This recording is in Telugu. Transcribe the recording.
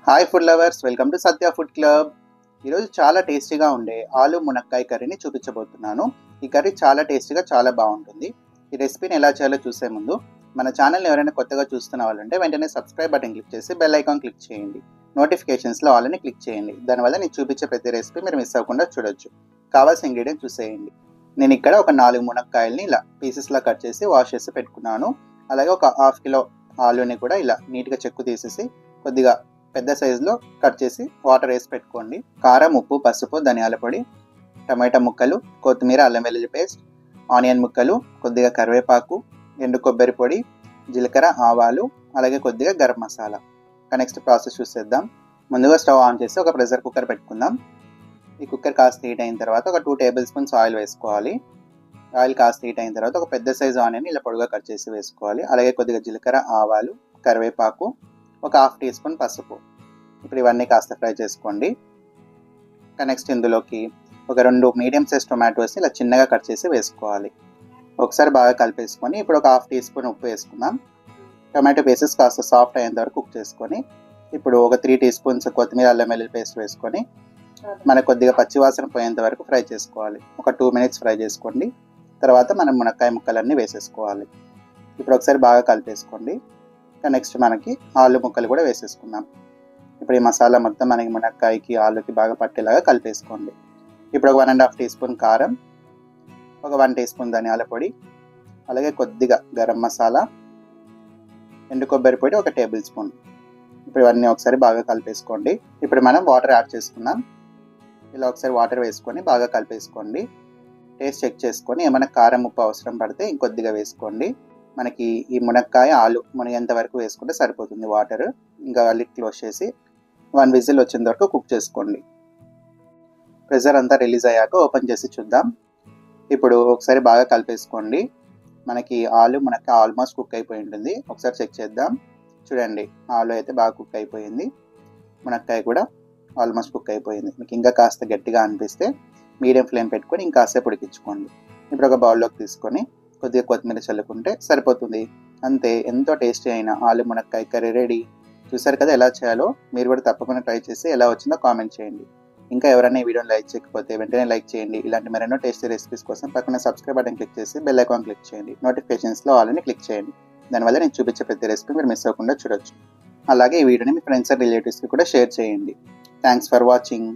Hi food lovers, welcome to Satya food club. ఈరోజు చాలా టేస్టీగా ఉండే ఆలు మునక్కాయ కర్రీని చూపించబోతున్నాను. ఈ కర్రీ చాలా టేస్టీగా చాలా బాగుంటుంది. ఈ రెసిపీని ఎలా చేయాలో చూసే ముందు మన ఛానల్ని ఎవరైనా కొత్తగా చూస్తున్న వాళ్ళంటే వెంటనే సబ్స్క్రైబ్ బటన్ క్లిక్ చేసి బెల్ ఐకాన్ క్లిక్ చేయండి. నోటిఫికేషన్స్లో ఆల్ని క్లిక్ చేయండి. దానివల్ల నేను చూపించే ప్రతి రెసిపీ మీరు మిస్ అవ్వకుండా చూడొచ్చు. కావాల్సిన ఇంగ్రీడియంట్ చూసేయండి. నేను ఇక్కడ ఒక 4 మునక్కాయల్ని ఇలా పీసెస్లా కట్ చేసి వాష్ చేసి పెట్టుకున్నాను. అలాగే ఒక ½ కిలో ఆలుని కూడా ఇలా నీట్గా చెక్కు తీసేసి కొద్దిగా పెద్ద సైజులో కట్ చేసి వాటర్ వేసి పెట్టుకోండి. కారం, ఉప్పు, పసుపు, ధనియాల పొడి, టమాటా ముక్కలు, కొత్తిమీర, అల్లం వెల్లుల్లి పేస్ట్, ఆనియన్ ముక్కలు, కొద్దిగా కరివేపాకు, ఎండు కొబ్బరి పొడి, జీలకర్ర, ఆవాలు, అలాగే కొద్దిగా గరం మసాలా. నెక్స్ట్ ప్రాసెస్ చూసేద్దాం. ముందుగా స్టవ్ ఆన్ చేసి ఒక ప్రెషర్ కుక్కర్ పెట్టుకుందాం. ఈ కుక్కర్ కాస్త హీట్ అయిన తర్వాత ఒక 2 టేబుల్ స్పూన్స్ ఆయిల్ వేసుకోవాలి. ఆయిల్ కాస్త హీట్ అయిన తర్వాత ఒక పెద్ద సైజు ఆనియన్ ఇలా పొడిగా కట్ చేసి వేసుకోవాలి. అలాగే కొద్దిగా జీలకర్ర, ఆవాలు, కరివేపాకు, ఒక ½ టీ స్పూన్ పసుపు. ఇప్పుడు ఇవన్నీ కాస్త ఫ్రై చేసుకోండి. నెక్స్ట్ ఇందులోకి ఒక 2 మీడియం సైజ్ టొమాటోస్ ఇలా చిన్నగా కట్ చేసి వేసుకోవాలి. ఒకసారి బాగా కలిపేసుకొని ఇప్పుడు ఒక ½ టీ స్పూన్ ఉప్పు వేసుకుందాం. టొమాటో పీసెస్ కాస్త సాఫ్ట్ అయ్యేంత వరకు కుక్ చేసుకొని ఇప్పుడు ఒక 3 టీ స్పూన్స్ కొత్తిమీర, అల్లం వెల్లుల్లి పేస్ట్ వేసుకొని మనకు కొద్దిగా పచ్చివాసన పోయేంత వరకు ఫ్రై చేసుకోవాలి. ఒక 2 మినిట్స్ ఫ్రై చేసుకోండి. తర్వాత మనం మునక్కాయ ముక్కలన్నీ వేసేసుకోవాలి. ఇప్పుడు ఒకసారి బాగా కలిపేసుకోండి. నెక్స్ట్ మనకి ఆలు ముక్కలు కూడా వేసేసుకుందాం. ఇప్పుడు ఈ మసాలా మొత్తం మనకి మునక్కాయకి, ఆలుకి బాగా పట్టేలాగా కలిపేసుకోండి. ఇప్పుడు ఒక 1½ టీ స్పూన్ కారం, ఒక 1 టీ స్పూన్ ధనియాల పొడి, అలాగే కొద్దిగా గరం మసాలా, ఎండు కొబ్బరి పొడి ఒక టేబుల్ స్పూన్. ఇప్పుడు ఇవన్నీ ఒకసారి బాగా కలిపేసుకోండి. ఇప్పుడు మనం వాటర్ యాడ్ చేసుకుందాం. ఇలా ఒకసారి వాటర్ వేసుకొని బాగా కలిపేసుకోండి. టేస్ట్ చెక్ చేసుకొని ఏమైనా కారం, ఉప్పు అవసరం పడితే ఇంకొద్దిగా వేసుకోండి. మనకి ఈ మునక్కాయ, ఆలు మునిగేంత వరకు వేసుకుంటే సరిపోతుంది వాటర్. ఇంకా లిడ్ క్లోజ్ చేసి 1 విజిల్ వచ్చేంత వరకు కుక్ చేసుకోండి. ప్రెషర్ అంతా రిలీజ్ అయ్యాక ఓపెన్ చేసి చూద్దాం. ఇప్పుడు ఒకసారి బాగా కలిపేసుకోండి. మనకి ఆలు, మునక్కాయ ఆల్మోస్ట్ కుక్ అయిపోయి ఉంటుంది. ఒకసారి చెక్ చేద్దాం. చూడండి, ఆలు అయితే బాగా కుక్ అయిపోయింది, మునక్కాయ కూడా ఆల్మోస్ట్ కుక్ అయిపోయింది. మీకు ఇంకా కాస్త గట్టిగా అనిపిస్తే మీడియం ఫ్లేమ్ పెట్టుకొని ఇంకాసేపు ఉడికించుకోండి. ఇప్పుడు ఒక బౌల్లోకి తీసుకొని కొద్దిగా కొత్తిమీర చల్లుకుంటే సరిపోతుంది. అంతే, ఎంతో టేస్టీ అయిన ఆలు మునక్కాయ కర్రీ రెడీ. చూసారు కదా ఎలా చేయాలో. మీరు కూడా తప్పకుండా ట్రై చేసి ఎలా వచ్చిందో కామెంట్ చేయండి. ఇంకా ఎవరైనా ఈ వీడియోని లైక్ చేయకపోతే వెంటనే లైక్ చేయండి. ఇలాంటి మరెన్నో టేస్టీ రెసిపీస్ కోసం పక్కన సబ్స్క్రైబ్ బటన్ క్లిక్ చేసి బెల్ ఐకాన్ క్లిక్ చేయండి. నోటిఫికేషన్స్లో ఆల్ని క్లిక్ చేయండి. దానివల్ల నేను చూపించే ప్రతి రెసిపీ మీరు మిస్ అవ్వకుండా చూడొచ్చు. అలాగే ఈ వీడియోని మీ ఫ్రెండ్స్ అండ్ రిలేటివ్స్కి కూడా షేర్ చేయండి. Thanks for watching.